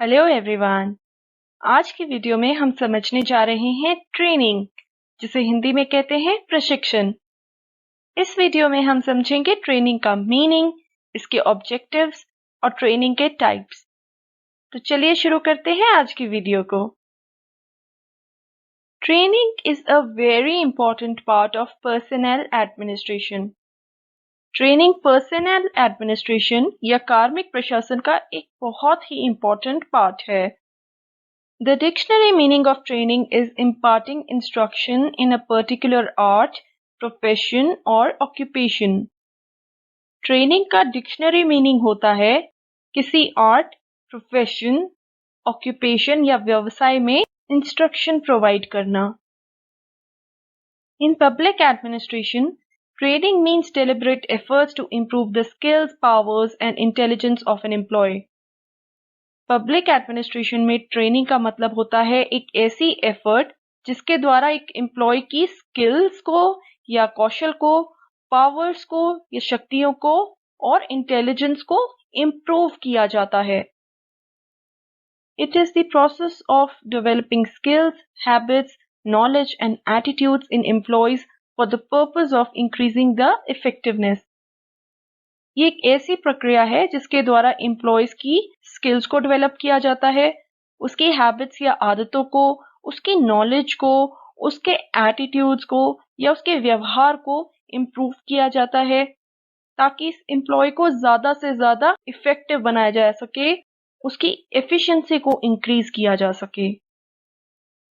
Hello everyone. आज की video में हम समझने जा रहे हैं ट्रेनिंग, जिसे हिंदी में कहते हैं प्रशिक्षण। इस वीडियो में हम समझेंगे ट्रेनिंग का मीनिंग, इसके ऑब्जेक्टिव्स और ट्रेनिंग के टाइप्स। तो चलिए शुरू करते हैं आज की वीडियो को। Training is a very important part of personal administration. Training personal administration या कार्मिक प्रशासन का एक बहुत ही इंपॉर्टेंट पार्ट है। The dictionary meaning of training is imparting instruction in a particular art, profession or occupation. Training का dictionary meaning होता है किसी आर्ट, प्रोफेशन, ऑक्यूपेशन या व्यवसाय में इंस्ट्रक्शन प्रोवाइड करना। In public administration, training means deliberate efforts to improve the skills, powers and intelligence of an employee. Public administration में training का मतलब होता है एक ऐसी एफर्ट जिसके द्वारा एक एम्प्लॉय की स्किल्स को या कौशल को, पावर्स को या शक्तियों को और इंटेलिजेंस को इम्प्रूव किया जाता है। It is the process of developing skills, habits, knowledge and attitudes in employees for the purpose of increasing the effectiveness. ये एक ऐसी प्रक्रिया है जिसके द्वारा एम्प्लॉयज की स्किल्स को डेवलप किया जाता है, उसकी हैबिट्स या आदतों को, उसकी नॉलेज को, उसके एटीट्यूड्स को या उसके व्यवहार को इम्प्रूव किया जाता है ताकि इस एम्प्लॉय को ज्यादा से ज्यादा इफेक्टिव बनाया जा सके, उसकी एफिशिएंसी को इंक्रीज किया जा सके।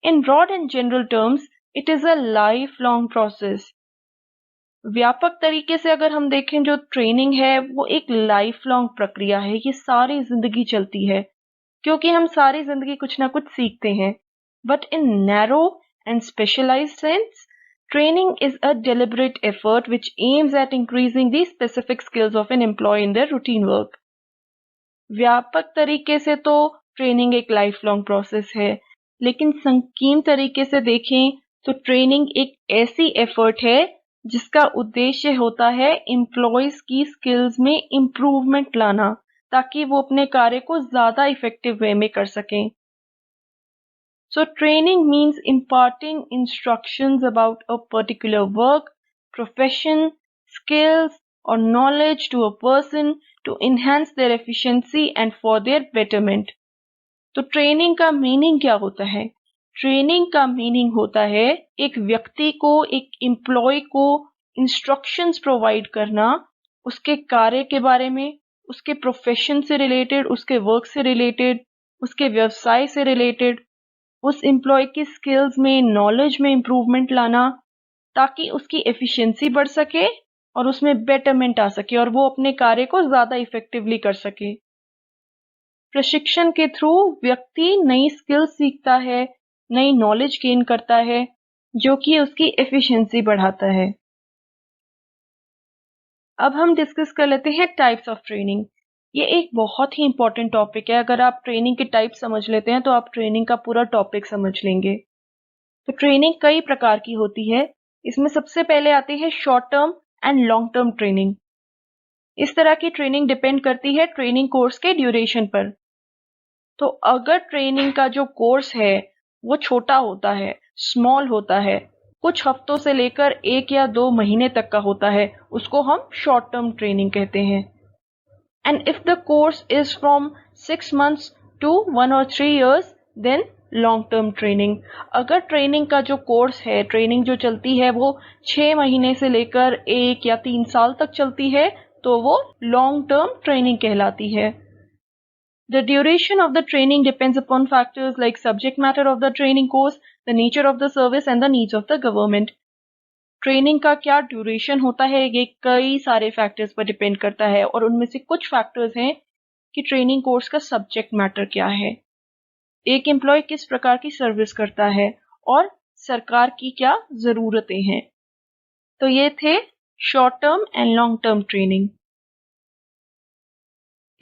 In broad and general terms it is a life long process. व्यापक तरीके से अगर हम देखें, जो ट्रेनिंग है वो एक लाइफ लॉन्ग प्रक्रिया है, ये सारी जिंदगी चलती है क्योंकि हम सारी जिंदगी कुछ ना कुछ सीखते हैं। But in narrow and specialised sense, training is a deliberate effort which aims at increasing the specific skills of an employee in their routine work. व्यापक तरीके से तो ट्रेनिंग एक लाइफ लॉन्ग प्रोसेस है, लेकिन संकीर्ण तरीके से देखें तो ट्रेनिंग एक ऐसी एफर्ट है जिसका उद्देश्य होता है एम्प्लॉयज की स्किल्स में इम्प्रूवमेंट लाना ताकि वो अपने कार्य को ज्यादा इफेक्टिव वे में कर सकें। So training means imparting instructions about a particular work, profession, skills or knowledge to a person to enhance their efficiency and for their betterment. तो ट्रेनिंग का मीनिंग क्या होता है? ट्रेनिंग का मीनिंग होता है एक व्यक्ति को, एक एम्प्लॉय को इंस्ट्रक्शंस प्रोवाइड करना उसके कार्य के बारे में, उसके प्रोफेशन से रिलेटेड, उसके वर्क से रिलेटेड, उसके व्यवसाय से रिलेटेड, उस एम्प्लॉय की स्किल्स में, नॉलेज में इम्प्रूवमेंट लाना ताकि उसकी एफिशिएंसी बढ़ सके और उसमें बेटरमेंट आ सके और वो अपने कार्य को ज्यादा इफेक्टिवली कर सके। प्रशिक्षण के थ्रू व्यक्ति नई स्किल्स सीखता है, नई नॉलेज गेन करता है जो कि उसकी एफिशिएंसी बढ़ाता है। अब हम डिस्कस कर लेते हैं टाइप्स ऑफ ट्रेनिंग। ये एक बहुत ही इंपॉर्टेंट टॉपिक है। अगर आप ट्रेनिंग के टाइप समझ लेते हैं तो आप ट्रेनिंग का पूरा टॉपिक समझ लेंगे। तो ट्रेनिंग कई प्रकार की होती है। इसमें सबसे पहले आती है short term and long term training. इस तरह की ट्रेनिंग डिपेंड करती है ट्रेनिंग कोर्स के ड्यूरेशन पर। तो अगर ट्रेनिंग का जो कोर्स है वो छोटा होता है, स्मॉल होता है, कुछ हफ्तों से लेकर 1 या 2 महीने तक का होता है, उसको हम शॉर्ट टर्म ट्रेनिंग कहते हैं। And if the course is from 6 months to 1 or 3 years, then long term training. अगर ट्रेनिंग का जो कोर्स है, ट्रेनिंग जो चलती है वो 6 महीने से लेकर 1 या 3 साल तक चलती है तो वो लॉन्ग टर्म ट्रेनिंग कहलाती है। The duration of the training depends upon factors like subject matter of the training course, the nature of the service and the needs of the government. Training का क्या ड्यूरेशन होता है ये कई सारे factors पर डिपेंड करता है और उनमें से कुछ फैक्टर्स हैं कि ट्रेनिंग कोर्स का सब्जेक्ट मैटर क्या है, एक एम्प्लॉय किस प्रकार की सर्विस करता है और सरकार की क्या जरूरतें हैं। तो ये थे short term and long term training.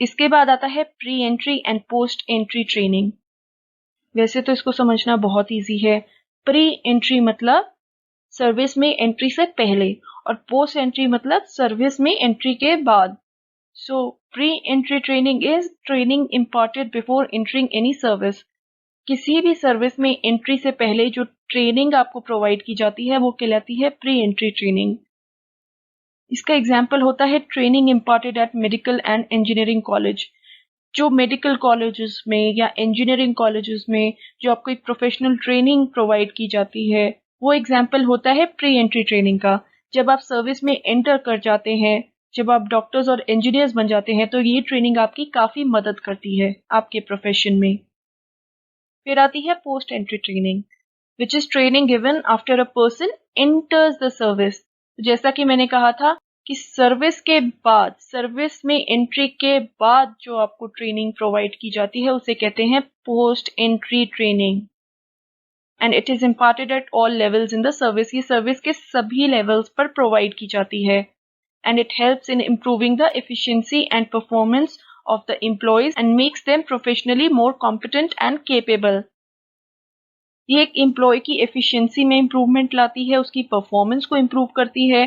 इसके बाद आता है pre entry and post entry training. वैसे तो इसको समझना बहुत इजी है। प्री एंट्री मतलब सर्विस में एंट्री से पहले और पोस्ट एंट्री मतलब सर्विस में एंट्री के बाद। So, pre-entry training is training imparted before entering any service. किसी भी सर्विस में एंट्री से पहले जो ट्रेनिंग आपको प्रोवाइड की जाती है वो कहलाती है प्री एंट्री ट्रेनिंग। इसका एग्जाम्पल होता है training imparted at medical and engineering college. जो मेडिकल कॉलेजेस में या इंजीनियरिंग कॉलेजेस में जो आपको एक प्रोफेशनल ट्रेनिंग प्रोवाइड की जाती है वो एग्जाम्पल होता है प्री एंट्री ट्रेनिंग का। जब आप सर्विस में एंटर कर जाते हैं, जब आप डॉक्टर्स और इंजीनियर्स बन जाते हैं तो ये ट्रेनिंग आपकी काफी मदद करती है आपके प्रोफेशन में। फिर आती है post entry training, which is training given after a person enters the service. जैसा कि मैंने कहा था कि सर्विस के बाद, सर्विस में एंट्री के बाद जो आपको ट्रेनिंग प्रोवाइड की जाती है उसे कहते हैं post entry training, and it is imparted at all levels in the service. ये सर्विस के सभी लेवल्स पर प्रोवाइड की जाती है, and it helps in improving the efficiency and performance of the employees and makes them professionally more competent and capable. ये एक employ की एफिशिएंसी में इम्प्रूवमेंट लाती है, उसकी परफॉर्मेंस को इम्प्रूव करती है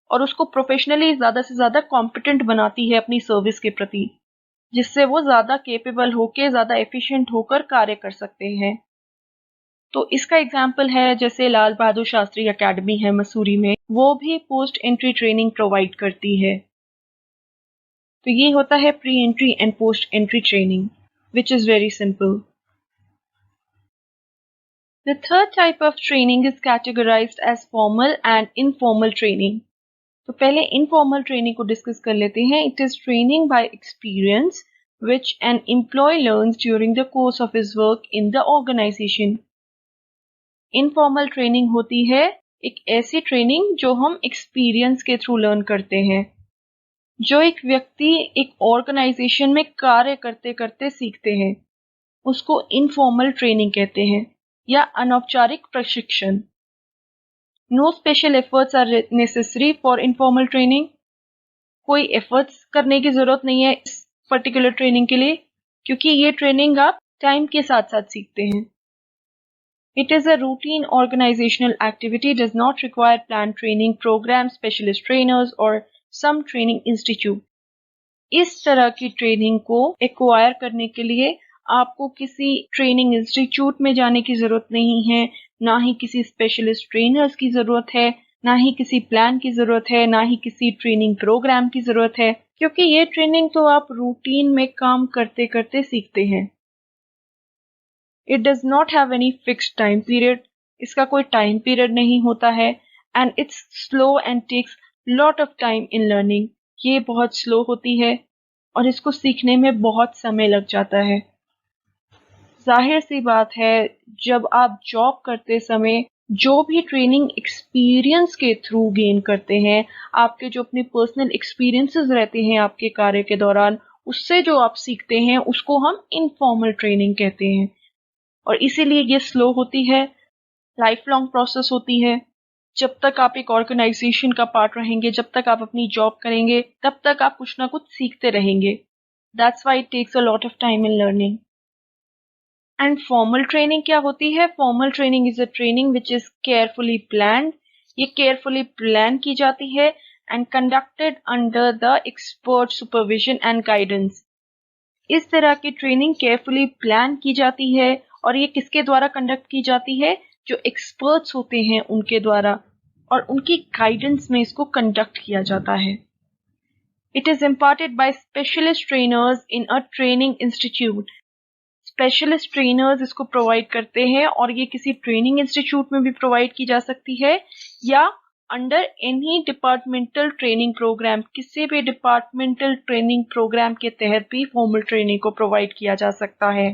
और उसको प्रोफेशनली ज्यादा से ज्यादा कॉम्पिटेंट बनाती है अपनी सर्विस के प्रति, जिससे वो ज्यादा केपेबल होकर, ज्यादा एफिशिएंट होकर कार्य कर सकते हैं। तो इसका एग्जाम्पल है जैसे लाल बहादुर शास्त्री एकेडमी है मसूरी में, वो भी पोस्ट एंट्री ट्रेनिंग प्रोवाइड करती है। तो ये होता है pre entry and post entry training, which is very simple. The third type of training is categorized as formal and informal training. तो पहले informal training को डिस्कस कर लेते हैं। It is training by experience which an employee learns during the course of his work in the organization. Informal training होती है एक ऐसी ट्रेनिंग जो हम एक्सपीरियंस के थ्रू लर्न करते हैं, जो एक व्यक्ति एक ऑर्गेनाइजेशन में कार्य करते करते सीखते हैं, उसको इनफॉर्मल ट्रेनिंग कहते हैं या अनौपचारिक प्रशिक्षण। No special efforts are necessary for informal training. कोई एफर्ट्स करने की जरूरत नहीं है इस पर्टिकुलर ट्रेनिंग के लिए, क्योंकि ये ट्रेनिंग आप टाइम के साथ साथ सीखते हैं। It is a routine organisational activity, does not require plan training programme, specialist trainers और सम ट्रेनिंग इंस्टीट्यूट। इस तरह की ट्रेनिंग को एक्वायर करने के लिए आपको किसी ट्रेनिंग इंस्टीट्यूट में जाने की जरूरत नहीं है, ना ही किसी स्पेशलिस्ट ट्रेनर्स की जरूरत है, ना ही किसी प्लान की जरूरत है, ना ही किसी ट्रेनिंग प्रोग्राम की जरूरत है, क्योंकि ये ट्रेनिंग तो आप रूटीन में काम करते करते सीखते हैं। It does not have any fixed time period, इसका कोई टाइम पीरियड नहीं होता है, and it's slow and takes lot of time in learning. ये बहुत स्लो होती है और इसको सीखने में बहुत समय लग जाता है। जाहिर सी बात है, जब आप जॉब करते समय जो भी ट्रेनिंग एक्सपीरियंस के थ्रू गेन करते हैं, आपके जो अपने पर्सनल एक्सपीरियंसेस रहते हैं आपके कार्य के दौरान, उससे जो आप सीखते हैं उसको हम इनफॉर्मल ट्रेनिंग कहते हैं। और इसीलिए ये स्लो होती है, लाइफ लॉन्ग प्रोसेस होती है। जब तक आप एक ऑर्गेनाइजेशन का पार्ट रहेंगे, जब तक आप अपनी जॉब करेंगे, तब तक आप कुछ ना कुछ सीखते रहेंगे। That's why it takes a lot of time in learning. And formal training क्या होती है? Formal training is a training which is carefully planned. ये केयरफुली प्लान की जाती है and conducted under the expert supervision and guidance. इस तरह की ट्रेनिंग केयरफुली प्लान की जाती है और ये किसके द्वारा कंडक्ट की जाती है? जो एक्सपर्ट्स होते हैं उनके द्वारा, और उनकी गाइडेंस में इसको कंडक्ट किया जाता है। It is imparted by specialist trainers in a training institute. Specialist trainers इसको प्रोवाइड करते हैं और ये किसी ट्रेनिंग इंस्टीट्यूट में भी प्रोवाइड की जा सकती है या under any departmental training programme, किसी भी डिपार्टमेंटल ट्रेनिंग प्रोग्राम के तहत भी फॉर्मल ट्रेनिंग को प्रोवाइड किया जा सकता है।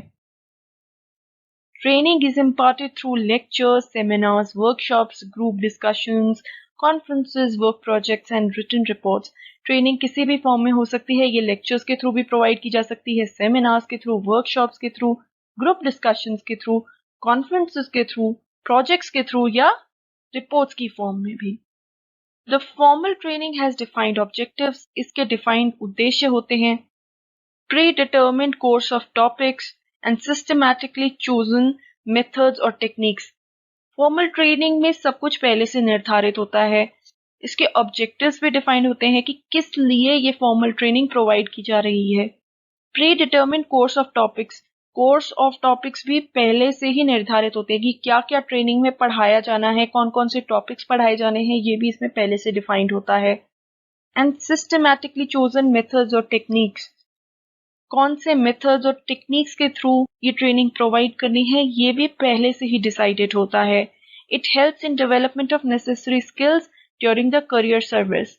Training is imparted through lectures, seminars, workshops, group discussions, conferences, work projects and written reports. Training किसी भी फॉर्म में हो सकती है। ये लेक्चर्स के थ्रू भी प्रोवाइड की जा सकती है, सेमिनार्स के थ्रू, वर्कशॉप्स के थ्रू, ग्रुप डिस्कशंस के थ्रू, कॉन्फ्रेंसेस के थ्रू, प्रोजेक्ट्स के थ्रू या रिपोर्ट्स की फॉर्म में भी। The formal training has defined objectives. इसके डिफाइंड उद्देश्य होते हैं। Pre determined course of topics and systematically chosen methods और टेक्निक्स। फॉर्मल ट्रेनिंग में सब कुछ पहले से निर्धारित होता है। इसके ऑब्जेक्टिव्स भी डिफाइन होते हैं कि किस लिए ये फॉर्मल ट्रेनिंग प्रोवाइड की जा रही है। Pre determine course of topics भी पहले से ही निर्धारित होते हैं कि क्या क्या ट्रेनिंग में पढ़ाया जाना है, कौन कौन से टॉपिक्स पढ़ाए जाने हैं, ये भी इसमें पहले से डिफाइंड होता है। एंड सिस्टमैटिकली चोजन मेथड्स और टेक्निक्स, कौन से मेथड्स और टेक्निक्स के थ्रू ये ट्रेनिंग प्रोवाइड करनी है, ये भी पहले से ही डिसाइडेड होता है। It helps in development of necessary skills during the career service.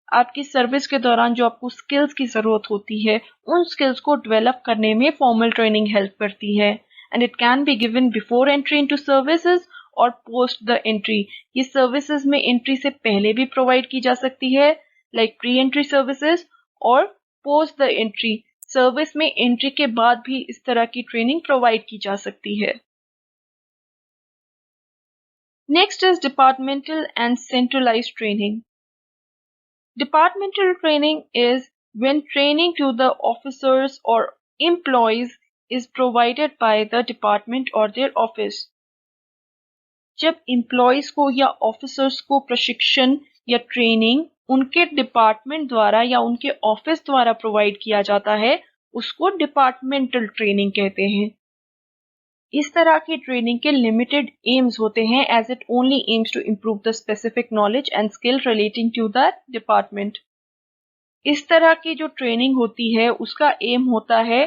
आपकी सर्विस के दौरान जो आपको स्किल्स की जरूरत होती है, उन स्किल्स को डेवलप करने में फॉर्मल ट्रेनिंग हेल्प करती है। And it can be given before entry into services और पोस्ट द एंट्री। ये सर्विसेज में एंट्री से पहले भी प्रोवाइड की जा सकती है, लाइक प्री एंट्री सर्विसेज, और पोस्ट द एंट्री, सर्विस में एंट्री के बाद भी इस तरह की ट्रेनिंग प्रोवाइड की जा सकती है। Next is departmental and centralised training. Departmental training is when training to the officers or employees is provided by the department or their office. जब employees को या officers को प्रशिक्षण या ट्रेनिंग उनके डिपार्टमेंट द्वारा या उनके ऑफिस द्वारा प्रोवाइड किया जाता है, उसको डिपार्टमेंटल ट्रेनिंग कहते हैं। इस तरह की ट्रेनिंग के लिमिटेड एम्स होते हैं, as it only aims to improve the specific knowledge and skill relating to the department. इस तरह की जो ट्रेनिंग होती है उसका एम होता है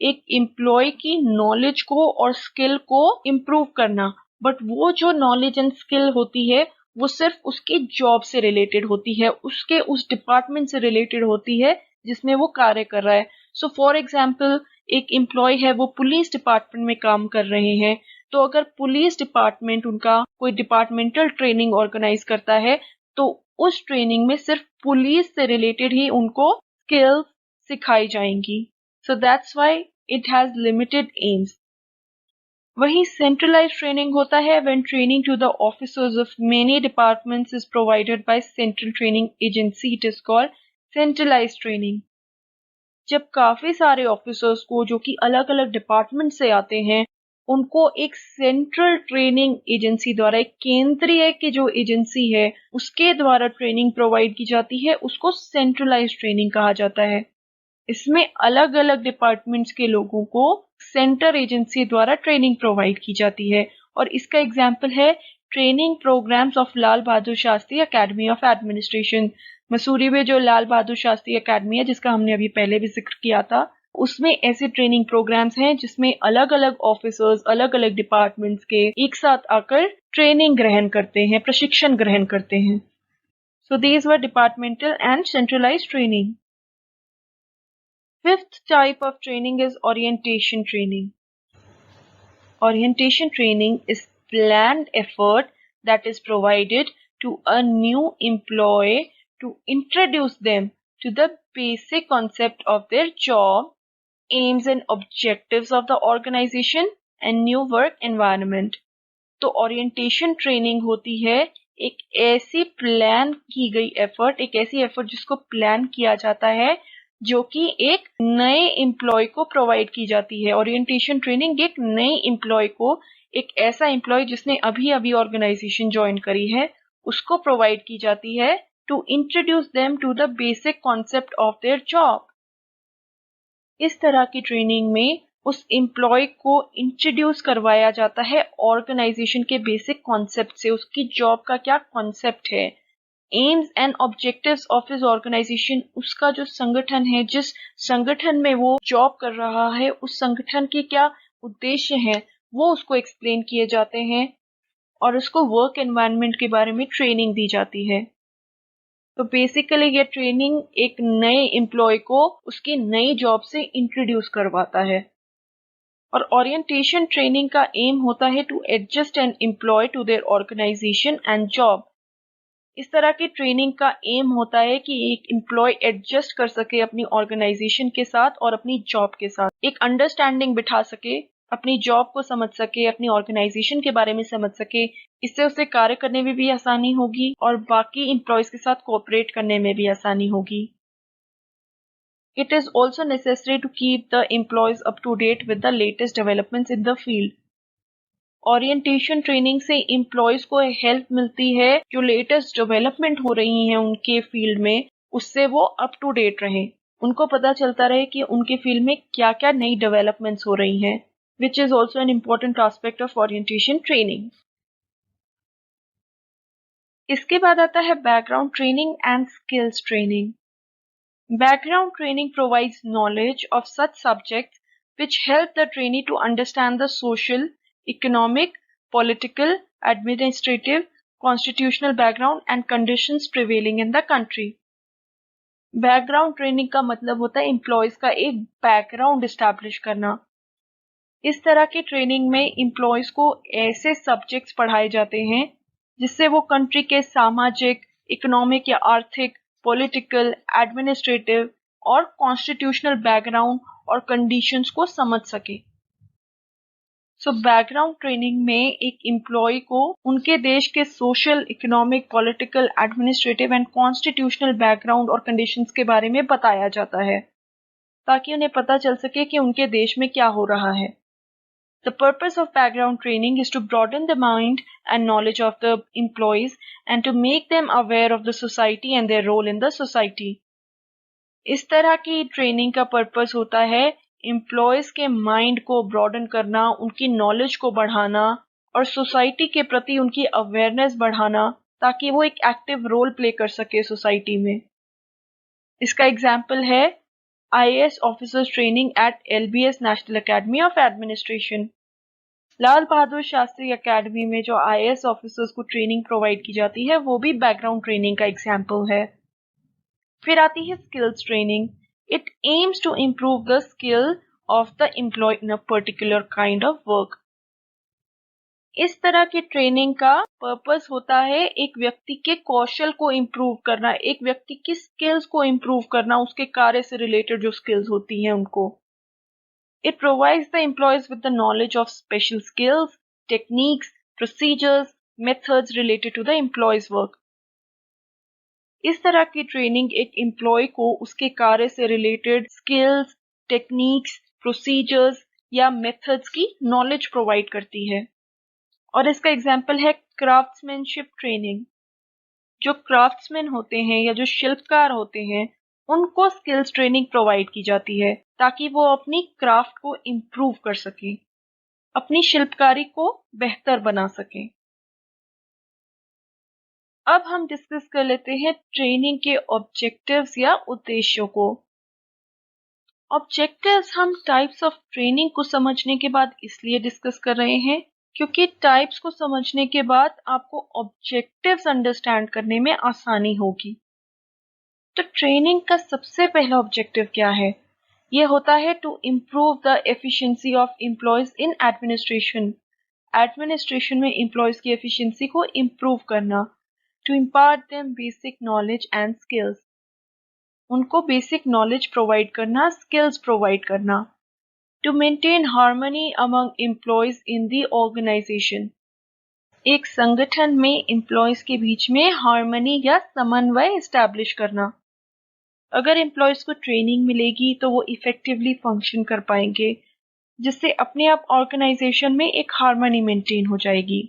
एक एम्प्लॉय की नॉलेज को और स्किल को इम्प्रूव करना, बट वो जो नॉलेज एंड स्किल होती है वो सिर्फ उसकी जॉब से रिलेटेड होती है, उसके उस डिपार्टमेंट से रिलेटेड होती है जिसमें वो कार्य कर रहा है। सो फॉर एग्जाम्पल, एक एम्प्लॉय है, वो पुलिस डिपार्टमेंट में काम कर रहे हैं, तो अगर पुलिस डिपार्टमेंट उनका कोई डिपार्टमेंटल ट्रेनिंग ऑर्गेनाइज करता है तो उस ट्रेनिंग में सिर्फ पुलिस से रिलेटेड ही उनको स्किल्स सिखाई जाएंगी। So that's why it has limited aims. वहीं सेंट्रलाइज्ड ट्रेनिंग होता है when training to the officers of many departments is provided by central training agency. It is called centralised training. जब काफी सारे ऑफिसर्स को जो कि अलग अलग डिपार्टमेंट से आते हैं, उनको एक सेंट्रल ट्रेनिंग एजेंसी द्वारा, एक केंद्रीय की जो एजेंसी है उसके द्वारा ट्रेनिंग प्रोवाइड की जाती है, उसको सेंट्रलाइज्ड ट्रेनिंग कहा जाता है। इसमें अलग अलग डिपार्टमेंट्स के लोगों को सेंटर एजेंसी द्वारा ट्रेनिंग प्रोवाइड की जाती है, और इसका एग्जाम्पल है training programmes of Lal Bahadur Shastri academy of administration. Mussoorie में जो लाल बहादुर शास्त्री एकेडमी है, जिसका हमने अभी पहले भी जिक्र किया था, उसमें ऐसे ट्रेनिंग प्रोग्राम्स हैं जिसमें अलग अलग ऑफिसर्स अलग अलग डिपार्टमेंट्स के एक साथ आकर ट्रेनिंग ग्रहण करते हैं, प्रशिक्षण ग्रहण करते हैं। So these were departmental and centralised training. Fifth type of training is orientation training. Orientation training is planned effort that is provided to a new employee to introduce them to the basic concept of their job, aims and objectives of the organization and new work environment. तो orientation training होती है एक ऐसी plan की गई effort, एक ऐसी effort जिसको प्लान किया जाता है, जो कि एक नए एम्प्लॉय को प्रोवाइड की जाती है। ओरिएंटेशन ट्रेनिंग एक नए एम्प्लॉय को, एक ऐसा एम्प्लॉय जिसने अभी अभी ऑर्गेनाइजेशन ज्वाइन करी है, उसको प्रोवाइड की जाती है to introduce them to the basic concept of their job. इस तरह की ट्रेनिंग में उस एम्प्लॉय को इंट्रोड्यूस करवाया जाता है ऑर्गेनाइजेशन के बेसिक कॉन्सेप्ट से, उसकी जॉब का क्या कॉन्सेप्ट है, aims and objectives of his organisation, उसका जो संगठन है, जिस संगठन में वो जॉब कर रहा है, उस संगठन के क्या उद्देश्य हैं, वो उसको एक्सप्लेन किए जाते हैं, और उसको वर्क एनवायरनमेंट के बारे में ट्रेनिंग दी जाती है। तो बेसिकली ये ट्रेनिंग एक नए एम्प्लॉय को उसकी नई जॉब से इंट्रोड्यूस करवाता है। और ओरिएंटेशन ट्रेनिंग का एम होता है to adjust an employee to their organisation and job. इस तरह की ट्रेनिंग का एम होता है कि एक एम्प्लॉय एडजस्ट कर सके अपनी ऑर्गेनाइजेशन के साथ और अपनी जॉब के साथ, एक अंडरस्टैंडिंग बिठा सके, अपनी जॉब को समझ सके, अपनी ऑर्गेनाइजेशन के बारे में समझ सके। इससे उसे कार्य करने में भी आसानी होगी और बाकी एम्प्लॉयज के साथ कोऑपरेट करने में भी आसानी होगी। It is also necessary to keep the employees up to date with the latest developments in the field. Orientation training से एम्प्लॉयज को हेल्प मिलती है जो लेटेस्ट डेवलपमेंट हो रही हैं उनके फील्ड में, उससे वो अप टू डेट रहें। उनको पता चलता रहे कि उनके फील्ड में क्या क्या नई डेवलपमेंट्स हो रही हैं, which is also an important aspect of orientation training. इसके बाद आता है background training and skills training. Background training provides knowledge of such subjects which help the trainee to understand the social, economic, political, administrative, constitutional background and conditions prevailing in the country. Background training का मतलब होता है employees का एक background establish करना। इस तरह की ट्रेनिंग में एम्प्लॉयज को ऐसे सब्जेक्ट्स पढ़ाए जाते हैं जिससे वो कंट्री के सामाजिक, इकोनॉमिक या आर्थिक, पॉलिटिकल, एडमिनिस्ट्रेटिव और कॉन्स्टिट्यूशनल बैकग्राउंड और कंडीशंस को समझ सके। सो बैकग्राउंड ट्रेनिंग में एक एम्प्लॉय को उनके देश के social, economic, political, administrative and constitutional background और कंडीशंस के बारे में बताया जाता है ताकि उन्हें पता चल सके कि उनके देश में क्या हो रहा है। The purpose of background training is to broaden the mind and knowledge of the employees and to make them aware of the society and their role in the society. इस तरह की ट्रेनिंग का पर्पस होता है employees के mind को broaden करना, उनकी नॉलेज को बढ़ाना और सोसाइटी के प्रति उनकी अवेयरनेस बढ़ाना ताकि वो एक एक्टिव रोल प्ले कर सके सोसाइटी में। इसका एग्जाम्पल है IAS officers training at LBS national academy of administration. Lal Bahadur Shastri academy में जो IAS ऑफिसर्स को ट्रेनिंग प्रोवाइड की जाती है वो भी बैकग्राउंड ट्रेनिंग का एग्जाम्पल है। फिर आती है skills training. It aims to improve the skill of the employee in a particular kind of work. इस तरह की ट्रेनिंग का पर्पस होता है एक व्यक्ति के कौशल को इम्प्रूव करना, एक व्यक्ति की स्किल्स को इम्प्रूव करना, उसके कार्य से रिलेटेड जो स्किल्स होती हैं उनको। It provides the employees with the knowledge of special skills, techniques, procedures, methods related to the employee's work. इस तरह की ट्रेनिंग एक एम्प्लॉय को उसके कार्य से रिलेटेड स्किल्स, टेक्निक्स, प्रोसीजर्स या मेथड्स की नॉलेज प्रोवाइड करती है। और इसका एग्जाम्पल है क्राफ्ट्समैनशिप ट्रेनिंग। जो क्राफ्ट्समैन होते हैं या जो शिल्पकार होते हैं उनको स्किल्स ट्रेनिंग प्रोवाइड की जाती है ताकि वो अपनी क्राफ्ट को इम्प्रूव कर सकें, अपनी शिल्पकारी को बेहतर बना सकें। अब हम डिस्कस कर लेते हैं ट्रेनिंग के ऑब्जेक्टिव्स या उद्देश्यों को। ऑब्जेक्टिव्स हम टाइप्स ऑफ ट्रेनिंग को समझने के बाद इसलिए डिस्कस कर रहे हैं क्योंकि टाइप्स को समझने के बाद आपको ऑब्जेक्टिव्स अंडरस्टैंड करने में आसानी होगी। तो ट्रेनिंग का सबसे पहला ऑब्जेक्टिव क्या है? ये होता है to improve the efficiency of employees in administration. Administration में एम्प्लॉयज की एफिशिएंसी को इम्प्रूव करना। To impart them basic knowledge and skills. उनको बेसिक नॉलेज प्रोवाइड करना, स्किल्स प्रोवाइड करना। To maintain harmony among employees in the organisation. एक संगठन में एम्प्लॉयज के बीच में हार्मनी या समन्वय एस्टैब्लिश करना। अगर एम्प्लॉयज को ट्रेनिंग मिलेगी तो वो इफेक्टिवली फंक्शन कर पाएंगे, जिससे अपने आप ऑर्गेनाइजेशन में एक हार्मनी मेंटेन हो जाएगी।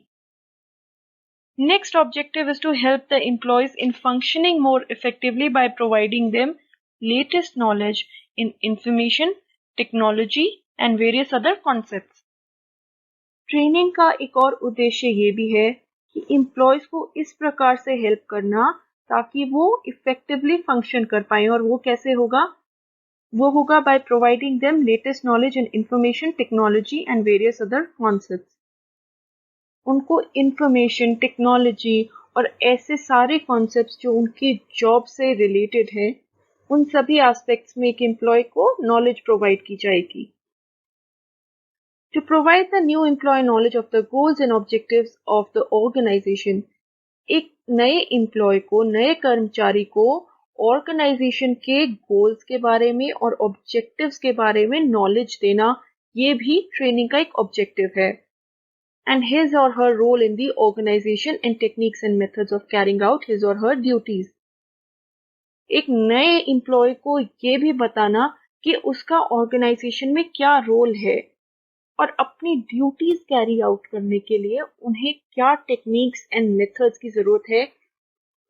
Next objective is to help the employees in functioning more effectively by providing them latest knowledge in information technology and various other concepts. Training का एक और उद्देश्य ये भी है कि एम्प्लॉयज को इस प्रकार से हेल्प करना ताकि वो इफेक्टिवली फंक्शन कर पाए। और वो कैसे होगा? वो होगा bye providing them latest knowledge in information technology and various other concepts. उनको इंफॉर्मेशन टेक्नोलॉजी और ऐसे सारे कॉन्सेप्ट्स जो उनकी जॉब से रिलेटेड है उन सभी एस्पेक्ट्स में एक एम्प्लॉय को नॉलेज प्रोवाइड की जाएगी। To provide the new employee knowledge of the goals and objectives of the organization, एक नए एम्प्लॉय को, नए कर्मचारी को ऑर्गेनाइजेशन के गोल्स के बारे में और ऑब्जेक्टिव्स के बारे में नॉलेज देना, ये भी ट्रेनिंग का एक ऑब्जेक्टिव है। And his or her role in the organisation and techniques and methods of carrying out his or her duties. एक नए एम्प्लॉय को ये भी बताना कि उसका ऑर्गेनाइजेशन में क्या रोल है और अपनी ड्यूटीज कैरी आउट करने के लिए उन्हें क्या टेक्निक्स एंड मेथड्स की जरूरत है,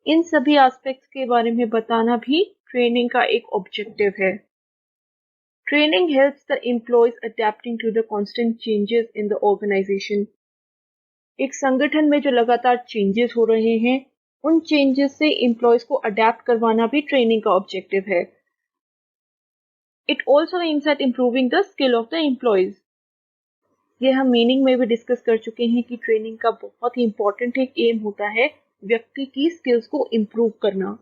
इन सभी एस्पेक्ट्स के बारे में बताना भी ट्रेनिंग का एक ऑब्जेक्टिव है। Training helps the employees adapting to the constant changes in the organisation. एक संगठन में जो लगातार चेंजेस हो रहे हैं, उन चेंजेस से एम्प्लॉयज को अडेप्ट करवाना भी ट्रेनिंग का ऑब्जेक्टिव है। It also aims at improving the skill of the employees. ये हम मीनिंग में भी डिस्कस कर चुके हैं कि ट्रेनिंग का बहुत ही इंपॉर्टेंट एक एम होता है व्यक्ति की स्किल्स को इम्प्रूव करना।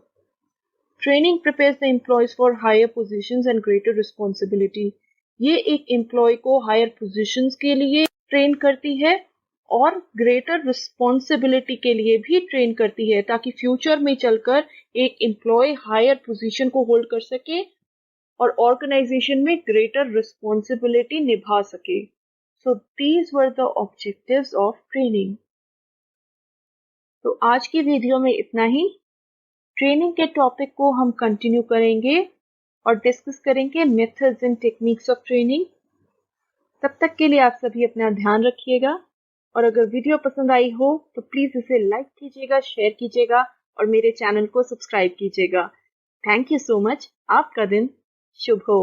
Training prepares the employees for higher positions and greater responsibility. ये एक एम्प्लॉय को हायर पोजीशंस के लिए ट्रेन करती है और ग्रेटर रिस्पॉन्सिबिलिटी के लिए भी ट्रेन करती है, ताकि फ्यूचर में चलकर एक एम्प्लॉय हायर पोजीशन को होल्ड कर सके और ऑर्गेनाइजेशन में ग्रेटर रिस्पॉन्सिबिलिटी निभा सके। So these were the objectives of training. तो आज की वीडियो में इतना ही। ट्रेनिंग के टॉपिक को हम कंटिन्यू करेंगे और डिस्कस करेंगे methods and techniques of training. तब तक के लिए आप सभी अपना ध्यान रखिएगा, और अगर वीडियो पसंद आई हो तो प्लीज इसे लाइक कीजिएगा, शेयर कीजिएगा और मेरे चैनल को सब्सक्राइब कीजिएगा। Thank you so much. आपका दिन शुभ हो।